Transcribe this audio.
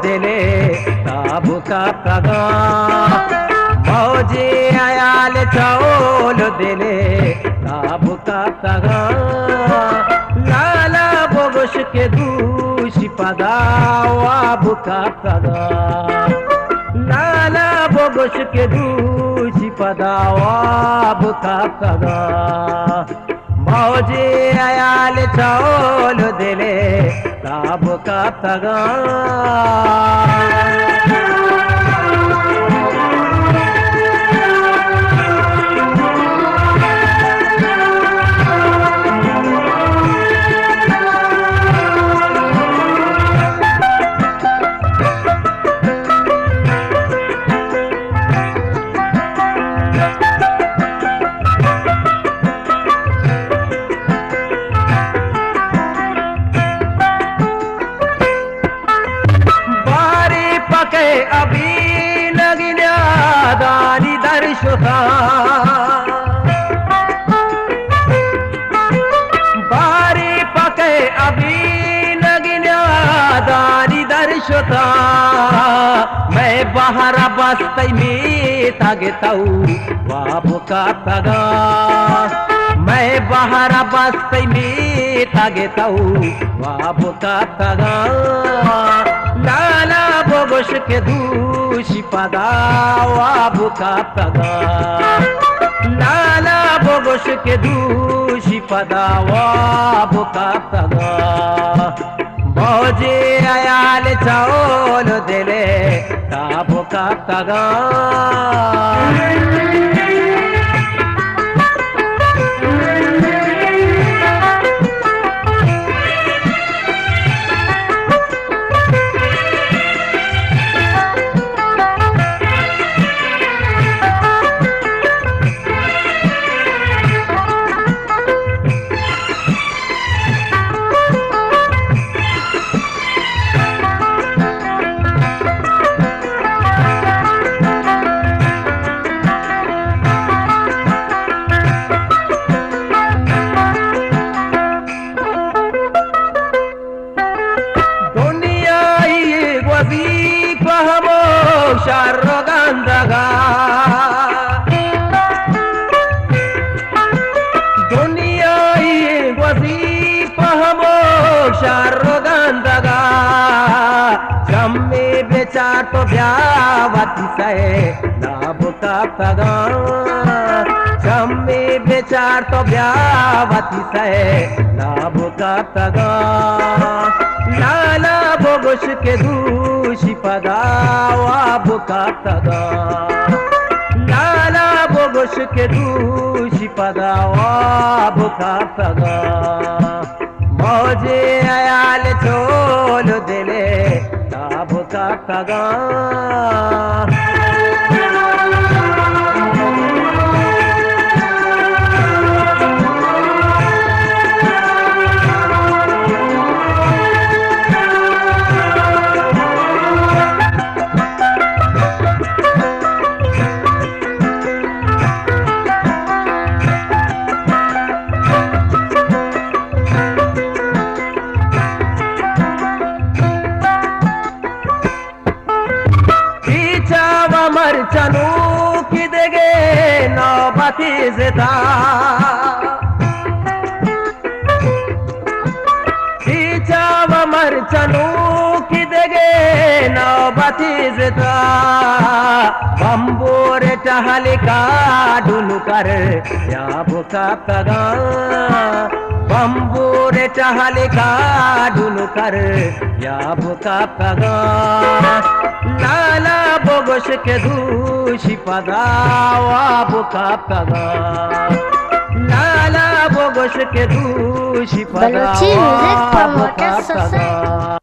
दिले ताबुका तगा मौजे आयाल चौल दिले ताबुका तगा लाला बोगुश के दूषी पदा वाबुका तगा लाला बोगुश के दूषी पदा वाबुका तगा मौजे आयाल चौल दिले ताबुका तगा अभी नगिन्या दानी दर्शुता बारी पके अभी नगिन्या दानी दर्शुता मैं बाहर बस्ती में तगताऊ वाबुका तगा मैं बाहर बस्ती में तगताऊ वाबुका तगा लाला बोगुश के दूषी पदा वाबुका तगा लाला बोगुश के दूषी पदा वाबुका तगा मौजे आयाल चौल दिले ताबुका तगा शारगंदगा दुनिया वजीफ हमो शारगंदगा जम्मे बेचार तो ब्यावती से नाबुका तगा जम्मे बेचार तो ब्यावती से नाबुका तगा लाला बोगुश के दूषी पदा वाबुका तगा लाला बोगुश के दूषी पदा वाबुका तगा मौजे आयाल चोल दिले ताबुका तगा मर चनू की देगे नौबती ज़िदा मर चनू की देगे नौबती ज़िदा बम्बोर टहलिका डुनु कर याबुका तगा बम्बोर टहलिका डुनु कर याबुका तगा लाला बोगुश के दूषी पदा वाबुका तगा लाला बोगुश के दूषी पदा वाबुका तगा।